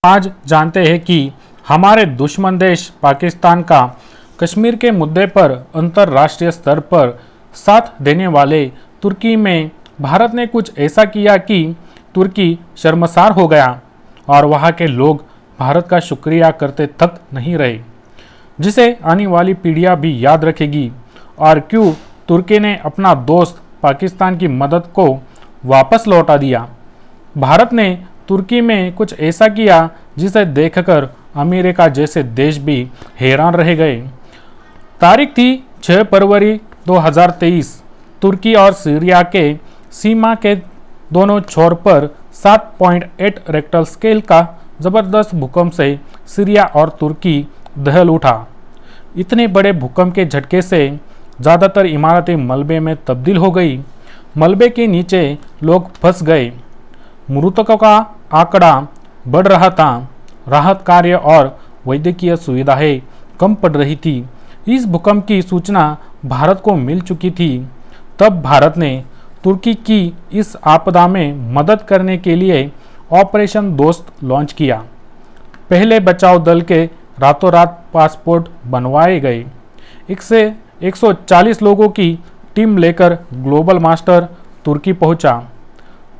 आज जानते हैं कि हमारे दुश्मन देश पाकिस्तान का कश्मीर के मुद्दे पर अंतर्राष्ट्रीय स्तर पर साथ देने वाले तुर्की में भारत ने कुछ ऐसा किया कि तुर्की शर्मसार हो गया और वहाँ के लोग भारत का शुक्रिया करते तक नहीं रहे, जिसे आने वाली पीढ़ियाँ भी याद रखेगी। और क्यों तुर्की ने अपना दोस्त पाकिस्तान की मदद को वापस लौटा दिया। भारत ने तुर्की में कुछ ऐसा किया जिसे देखकर अमेरिका जैसे देश भी हैरान रह गए। तारीख थी 6 फरवरी 2023। तुर्की और सीरिया के सीमा के दोनों छोर पर 7.8 रेक्टर स्केल का ज़बरदस्त भूकंप से सीरिया और तुर्की दहल उठा। इतने बड़े भूकंप के झटके से ज़्यादातर इमारतें मलबे में तब्दील हो गई। मलबे के नीचे लोग फंस गए। मृतकों का आंकड़ा बढ़ रहा था। राहत कार्य और वैद्यकीय सुविधाएं कम पड़ रही थी। इस भूकंप की सूचना भारत को मिल चुकी थी। तब भारत ने तुर्की की इस आपदा में मदद करने के लिए ऑपरेशन दोस्त लॉन्च किया। पहले बचाव दल के रातों रात पासपोर्ट बनवाए गए। 140 लोगों की टीम लेकर ग्लोबल मास्टर तुर्की पहुंचा।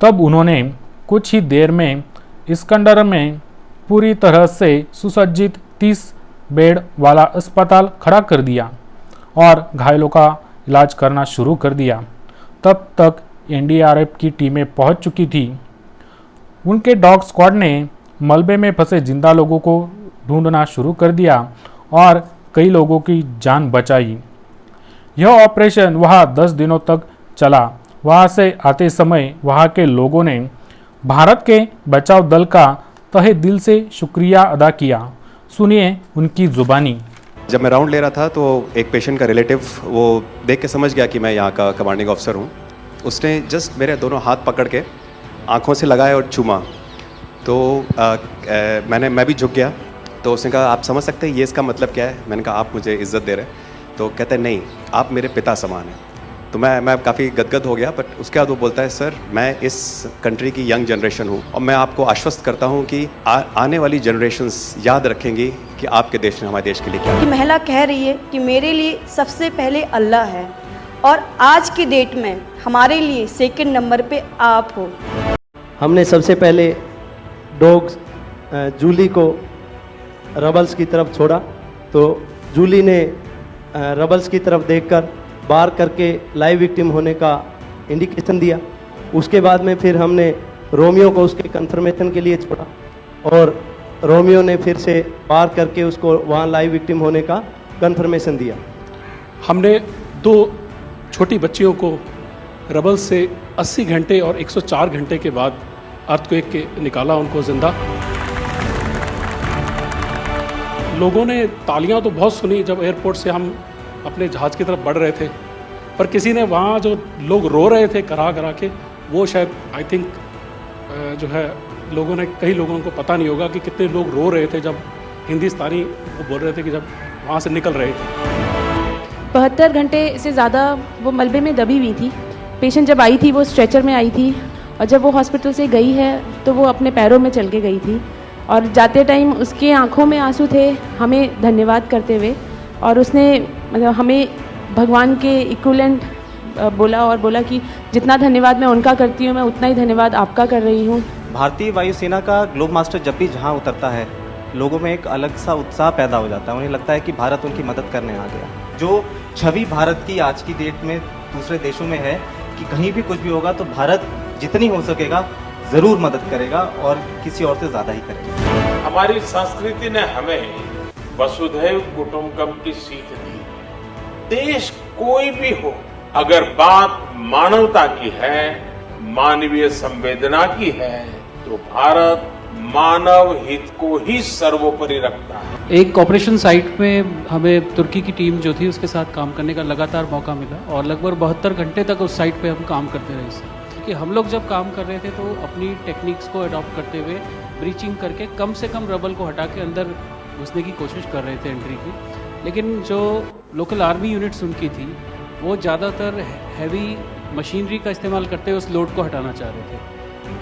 तब उन्होंने कुछ ही देर में इस्कंदर में पूरी तरह से सुसज्जित 30 बेड वाला अस्पताल खड़ा कर दिया और घायलों का इलाज करना शुरू कर दिया। तब तक एनडीआरएफ की टीमें पहुंच चुकी थी। उनके डॉग स्क्वाड ने मलबे में फंसे जिंदा लोगों को ढूंढना शुरू कर दिया और कई लोगों की जान बचाई। यह ऑपरेशन वहाँ 10 दिनों तक चला। वहाँ से आते समय वहाँ के लोगों ने भारत के बचाव दल का तहे दिल से शुक्रिया अदा किया। सुनिए उनकी जुबानी। जब मैं राउंड ले रहा था तो एक पेशेंट का रिलेटिव वो देख के समझ गया कि मैं यहाँ का कमांडिंग ऑफिसर हूँ। उसने जस्ट मेरे दोनों हाथ पकड़ के आँखों से लगाए और चूमा। तो मैं भी झुक गया। तो उसने कहा आप समझ सकते हैं ये इसका मतलब क्या है। मैंने कहा आप मुझे इज्जत दे रहे हैं। तो कहते हैं नहीं, आप मेरे पिता समान हैं। तो मैं काफ़ी गदगद हो गया। बट उसके बाद वो बोलता है सर मैं इस कंट्री की यंग जनरेशन हूँ और मैं आपको आश्वस्त करता हूँ कि आने वाली जनरेशंस याद रखेंगी कि आपके देश ने हमारे देश के लिए क्या किया। महिला कह रही है कि मेरे लिए सबसे पहले अल्लाह है और आज की डेट में हमारे लिए सेकंड नंबर पे आप हो। हमने सबसे पहले डॉग जूली को रबल्स की तरफ छोड़ा तो जूली ने रबल्स की तरफ देखकर बार करके लाइव विक्टिम होने का इंडिकेशन दिया। उसके बाद में फिर हमने रोमियो को उसके कंफर्मेशन के लिए छोड़ा और रोमियो ने फिर से बार करके उसको वहाँ लाइव विक्टिम होने का कंफर्मेशन दिया। हमने 2 छोटी बच्चियों को रबल से 80 घंटे और 104 घंटे के बाद अर्थक्वेक के निकाला उनको जिंदा। लोगों ने तालियां तो बहुत सुनी जब एयरपोर्ट से हम अपने जहाज़ की तरफ बढ़ रहे थे, पर किसी ने वहाँ जो लोग रो रहे थे करा करा के, वो शायद आई थिंक जो है लोगों ने कई लोगों को पता नहीं होगा कि कितने लोग रो रहे थे जब हिंदुस्तानी वो बोल रहे थे कि जब वहाँ से निकल रहे थे। 72 घंटे से ज़्यादा वो मलबे में दबी हुई थी। पेशेंट जब आई थी वो स्ट्रेचर में आई थी और जब वो हॉस्पिटल से गई है तो वो अपने पैरों में चल के गई थी और जाते टाइम उसके आंखों में आंसू थे हमें धन्यवाद करते हुए। और उसने मतलब हमें भगवान के इक्विवेलेंट बोला और बोला कि जितना धन्यवाद मैं उनका करती हूँ मैं उतना ही धन्यवाद आपका कर रही हूँ। भारतीय वायुसेना का ग्लोब मास्टर जब भी जहाँ उतरता है लोगों में एक अलग सा उत्साह पैदा हो जाता है। उन्हें लगता है कि भारत उनकी मदद करने आ गया। जो छवि भारत की आज की डेट में दूसरे देशों में है कि कहीं भी कुछ भी होगा तो भारत जितनी हो सकेगा ज़रूर मदद करेगा और किसी और से ज़्यादा ही करेगा। हमारी संस्कृति ने हमें वसुधैव कुटुंबकम की सीख दी। देश कोई भी हो, अगर बात मानवता की है, मानवीय संवेदना की है, तो भारत मानव हित को ही सर्वोपरि रखता है। एक ऑपरेशन साइट में हमें तुर्की की टीम जो थी उसके साथ काम करने का लगातार मौका मिला और लगभग 72 घंटे तक उस साइट पे हम काम करते रहे सर। कि हम लोग जब काम कर रहे थे तो अपनी टेक्निक्स को अडॉप्ट करते हुए ब्रीचिंग करके कम से कम रबल को हटा के अंदर घुसने की कोशिश कर रहे थे एंट्री की। लेकिन जो लोकल आर्मी यूनिट्स उनकी थी वो ज़्यादातर हैवी मशीनरी का इस्तेमाल करते हुए उस लोड को हटाना चाह रहे थे।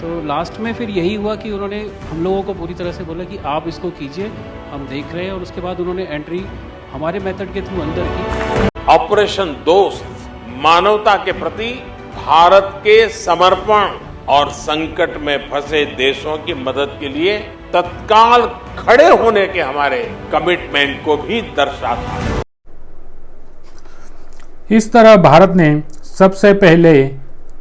तो लास्ट में फिर यही हुआ कि उन्होंने हम लोगों को पूरी तरह से बोला कि आप इसको कीजिए, हम देख रहे हैं, और उसके बाद उन्होंने एंट्री हमारे मेथड के थ्रू अंदर की। ऑपरेशन दोस्त मानवता के प्रति भारत के समर्पण और संकट में फंसे देशों की मदद के लिए तत्काल खड़े होने के हमारे कमिटमेंट को भी दर्शाता है। इस तरह भारत ने सबसे पहले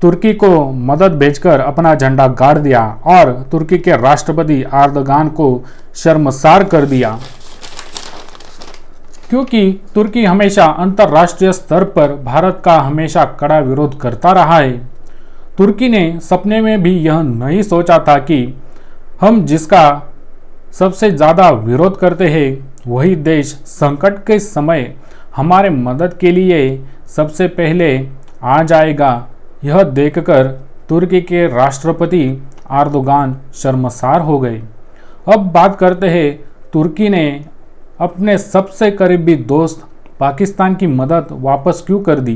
तुर्की को मदद भेजकर अपना झंडा गाड़ दिया और तुर्की के राष्ट्रपति एर्दोगान को शर्मसार कर दिया, क्योंकि तुर्की हमेशा अंतर्राष्ट्रीय स्तर पर भारत का हमेशा कड़ा विरोध करता रहा है। तुर्की ने सपने में भी यह नहीं सोचा था कि हम जिसका सबसे ज़्यादा विरोध करते हैं वही देश संकट के समय हमारे मदद के लिए सबसे पहले आ जाएगा। यह देखकर तुर्की के राष्ट्रपति एर्दोगान शर्मसार हो गए। अब बात करते हैं तुर्की ने अपने सबसे करीबी दोस्त पाकिस्तान की मदद वापस क्यों कर दी।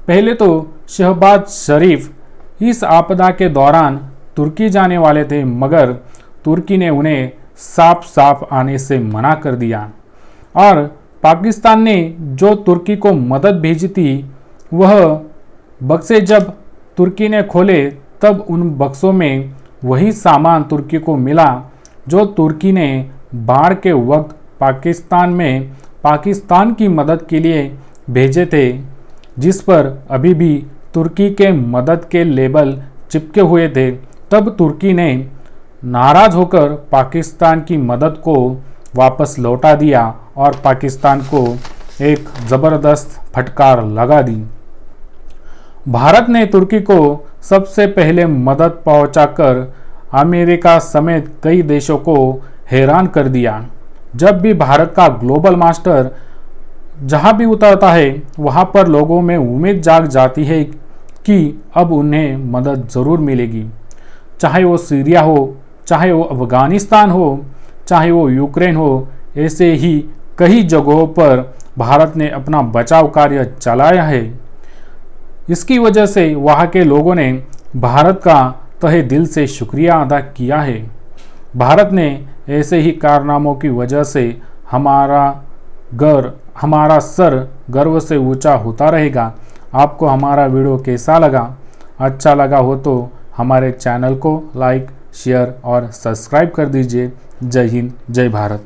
पहले तो शहबाज शरीफ इस आपदा के दौरान तुर्की जाने वाले थे, मगर तुर्की ने उन्हें साफ साफ आने से मना कर दिया और पाकिस्तान ने जो तुर्की को मदद भेजी थी वह बक्से जब तुर्की ने खोले तब उन बक्सों में वही सामान तुर्की को मिला जो तुर्की ने बाढ़ के वक्त पाकिस्तान में पाकिस्तान की मदद के लिए भेजे थे, जिस पर अभी भी तुर्की के मदद के लेबल चिपके हुए थे। तब तुर्की ने नाराज होकर पाकिस्तान की मदद को वापस लौटा दिया और पाकिस्तान को एक ज़बरदस्त फटकार लगा दी। भारत ने तुर्की को सबसे पहले मदद पहुंचाकर अमेरिका समेत कई देशों को हैरान कर दिया। जब भी भारत का ग्लोबल मास्टर जहां भी उतरता है वहां पर लोगों में उम्मीद जाग जाती है कि अब उन्हें मदद ज़रूर मिलेगी, चाहे वो सीरिया हो, चाहे वो अफ़गानिस्तान हो, चाहे वो यूक्रेन हो। ऐसे ही कई जगहों पर भारत ने अपना बचाव कार्य चलाया है। इसकी वजह से वहाँ के लोगों ने भारत का तहे दिल से शुक्रिया अदा किया है। भारत ने ऐसे ही कारनामों की वजह से हमारा सर गर्व से ऊंचा होता रहेगा। आपको हमारा वीडियो कैसा लगा? अच्छा लगा हो तो हमारे चैनल को लाइक, शेयर और सब्सक्राइब कर दीजिए। जय हिंद, जय भारत।